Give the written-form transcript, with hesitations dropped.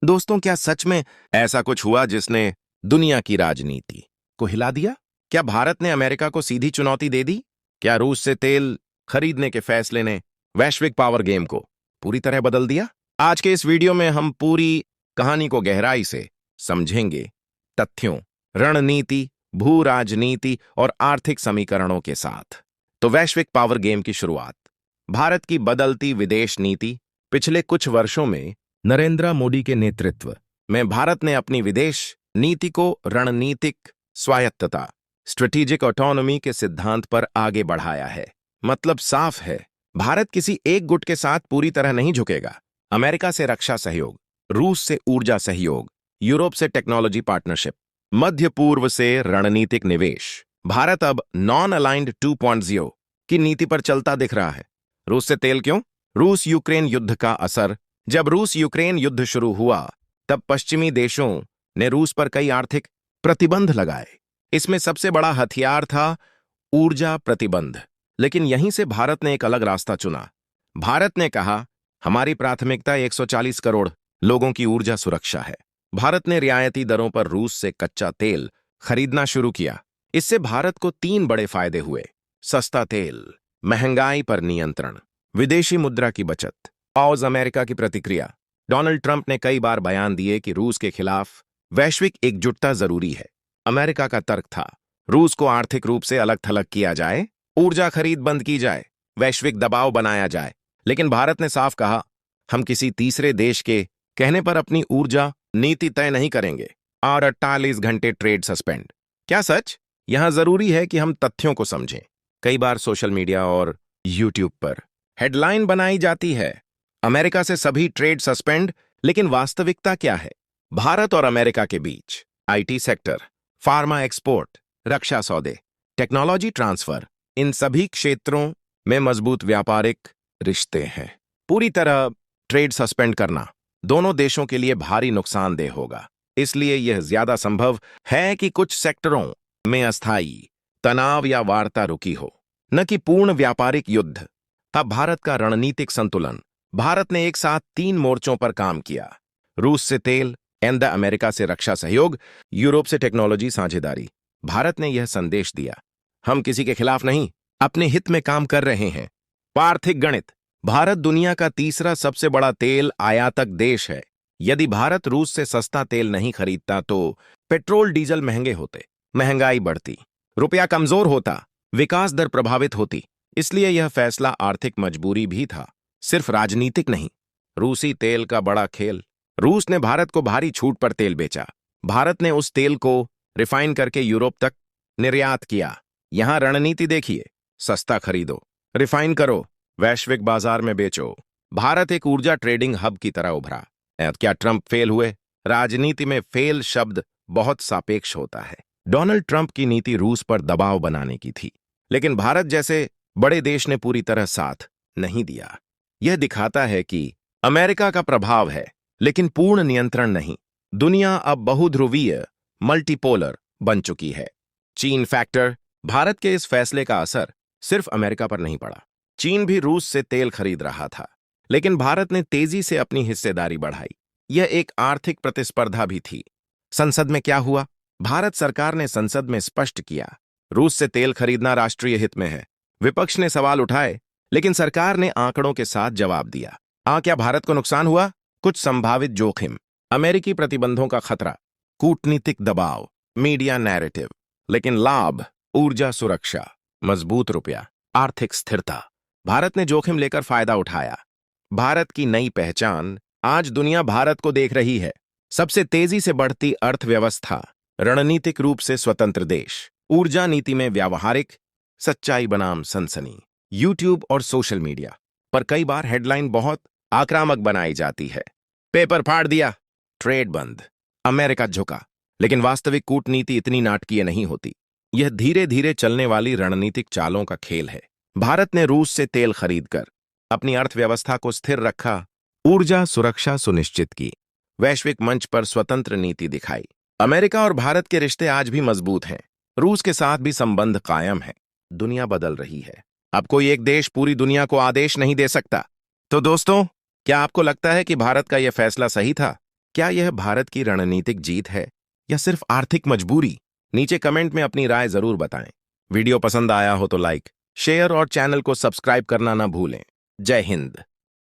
दोस्तों, क्या सच में ऐसा कुछ हुआ जिसने दुनिया की राजनीति को हिला दिया? क्या भारत ने अमेरिका को सीधी चुनौती दे दी? क्या रूस से तेल खरीदने के फैसले ने वैश्विक पावर गेम को पूरी तरह बदल दिया? आज के इस वीडियो में हम पूरी कहानी को गहराई से समझेंगे, तथ्यों, रणनीति, भू राजनीति और आर्थिक समीकरणों के साथ। तो वैश्विक पावर गेम की शुरुआत। भारत की बदलती विदेश नीति। पिछले कुछ वर्षों में नरेंद्र मोदी के नेतृत्व में भारत ने अपनी विदेश नीति को रणनीतिक स्वायत्तता, स्ट्रेटेजिक ऑटोनॉमी के सिद्धांत पर आगे बढ़ाया है। मतलब साफ है, भारत किसी एक गुट के साथ पूरी तरह नहीं झुकेगा। अमेरिका से रक्षा सहयोग, रूस से ऊर्जा सहयोग, यूरोप से टेक्नोलॉजी पार्टनरशिप, मध्य पूर्व से रणनीतिक निवेश। भारत अब नॉन अलाइंड 2.0 की नीति पर चलता दिख रहा है। रूस से तेल क्यों? रूस यूक्रेन युद्ध का असर। जब रूस यूक्रेन युद्ध शुरू हुआ, तब पश्चिमी देशों ने रूस पर कई आर्थिक प्रतिबंध लगाए। इसमें सबसे बड़ा हथियार था ऊर्जा प्रतिबंध। लेकिन यहीं से भारत ने एक अलग रास्ता चुना। भारत ने कहा, हमारी प्राथमिकता 140 करोड़ लोगों की ऊर्जा सुरक्षा है। भारत ने रियायती दरों पर रूस से कच्चा तेल खरीदना शुरू किया। इससे भारत को 3 बड़े फायदे हुए: सस्ता तेल, महंगाई पर नियंत्रण, विदेशी मुद्रा की बचत। और अमेरिका की प्रतिक्रिया। डोनाल्ड ट्रंप ने कई बार बयान दिए कि रूस के खिलाफ वैश्विक एकजुटता जरूरी है। अमेरिका का तर्क था, रूस को आर्थिक रूप से अलग थलग किया जाए, ऊर्जा खरीद बंद की जाए, वैश्विक दबाव बनाया जाए। लेकिन भारत ने साफ कहा, हम किसी तीसरे देश के कहने पर अपनी ऊर्जा नीति तय नहीं करेंगे। और 48 घंटे ट्रेड सस्पेंड। क्या सच? यहां जरूरी है कि हम तथ्यों को समझें। कई बार सोशल मीडिया और यूट्यूब पर हेडलाइन बनाई जाती है, अमेरिका से सभी ट्रेड सस्पेंड। लेकिन वास्तविकता क्या है? भारत और अमेरिका के बीच आईटी सेक्टर, फार्मा एक्सपोर्ट, रक्षा सौदे, टेक्नोलॉजी ट्रांसफर, इन सभी क्षेत्रों में मजबूत व्यापारिक रिश्ते हैं। पूरी तरह ट्रेड सस्पेंड करना दोनों देशों के लिए भारी नुकसानदेह होगा। इसलिए यह ज्यादा संभव है कि कुछ सेक्टरों में अस्थायी तनाव या वार्ता रुकी हो, न कि पूर्ण व्यापारिक युद्ध। अब भारत का रणनीतिक संतुलन। भारत ने एक साथ 3 मोर्चों पर काम किया: रूस से तेल, एंड अमेरिका से रक्षा सहयोग, यूरोप से टेक्नोलॉजी साझेदारी। भारत ने यह संदेश दिया, हम किसी के खिलाफ नहीं, अपने हित में काम कर रहे हैं। आर्थिक गणित। भारत दुनिया का तीसरा सबसे बड़ा तेल आयातक देश है। यदि भारत रूस से सस्ता तेल नहीं खरीदता तो पेट्रोल डीजल महंगे होते, महंगाई बढ़ती, रुपया कमजोर होता, विकास दर प्रभावित होती। इसलिए यह फैसला आर्थिक मजबूरी भी था, सिर्फ राजनीतिक नहीं। रूसी तेल का बड़ा खेल। रूस ने भारत को भारी छूट पर तेल बेचा। भारत ने उस तेल को रिफाइन करके यूरोप तक निर्यात किया। यहां रणनीति देखिए, सस्ता खरीदो, रिफाइन करो, वैश्विक बाजार में बेचो। भारत एक ऊर्जा ट्रेडिंग हब की तरह उभरा। क्या ट्रंप फेल हुए? राजनीति में फेल शब्द बहुत सापेक्ष होता है। डोनाल्ड ट्रंप की नीति रूस पर दबाव बनाने की थी, लेकिन भारत जैसे बड़े देश ने पूरी तरह साथ नहीं दिया। यह दिखाता है कि अमेरिका का प्रभाव है, लेकिन पूर्ण नियंत्रण नहीं। दुनिया अब बहुध्रुवीय, मल्टीपोलर बन चुकी है। चीन फैक्टर। भारत के इस फैसले का असर सिर्फ अमेरिका पर नहीं पड़ा। चीन भी रूस से तेल खरीद रहा था, लेकिन भारत ने तेजी से अपनी हिस्सेदारी बढ़ाई। यह एक आर्थिक प्रतिस्पर्धा भी थी। संसद में क्या हुआ? भारत सरकार ने संसद में स्पष्ट किया, रूस से तेल खरीदना राष्ट्रीय हित में है। विपक्ष ने सवाल उठाए, लेकिन सरकार ने आंकड़ों के साथ जवाब दिया। क्या भारत को नुकसान हुआ? कुछ संभावित जोखिम, अमेरिकी प्रतिबंधों का खतरा, कूटनीतिक दबाव, मीडिया नैरेटिव। लेकिन लाभ, ऊर्जा सुरक्षा, मजबूत रुपया, आर्थिक स्थिरता। भारत ने जोखिम लेकर फायदा उठाया। भारत की नई पहचान। आज दुनिया भारत को देख रही है। सबसे तेजी से बढ़ती अर्थव्यवस्था, रणनीतिक रूप से स्वतंत्र देश, ऊर्जा नीति में व्यावहारिक सच्चाई बनाम सनसनी। यूट्यूब और सोशल मीडिया पर कई बार हेडलाइन बहुत आक्रामक बनाई जाती है। पेपर फाड़ दिया, ट्रेड बंद, अमेरिका झुका। लेकिन वास्तविक कूटनीति इतनी नाटकीय नहीं होती। यह धीरे धीरे चलने वाली रणनीतिक चालों का खेल है। भारत ने रूस से तेल खरीदकर अपनी अर्थव्यवस्था को स्थिर रखा, ऊर्जा सुरक्षा सुनिश्चित की, वैश्विक मंच पर स्वतंत्र नीति दिखाई। अमेरिका और भारत के रिश्ते आज भी मजबूत हैं। रूस के साथ भी संबंध कायम है। दुनिया बदल रही है। अब कोई एक देश पूरी दुनिया को आदेश नहीं दे सकता। तो दोस्तों, क्या आपको लगता है कि भारत का यह फैसला सही था? क्या यह भारत की रणनीतिक जीत है या सिर्फ आर्थिक मजबूरी? नीचे कमेंट में अपनी राय जरूर बताएं। वीडियो पसंद आया हो तो लाइक, शेयर और चैनल को सब्सक्राइब करना ना भूलें। जय हिंद।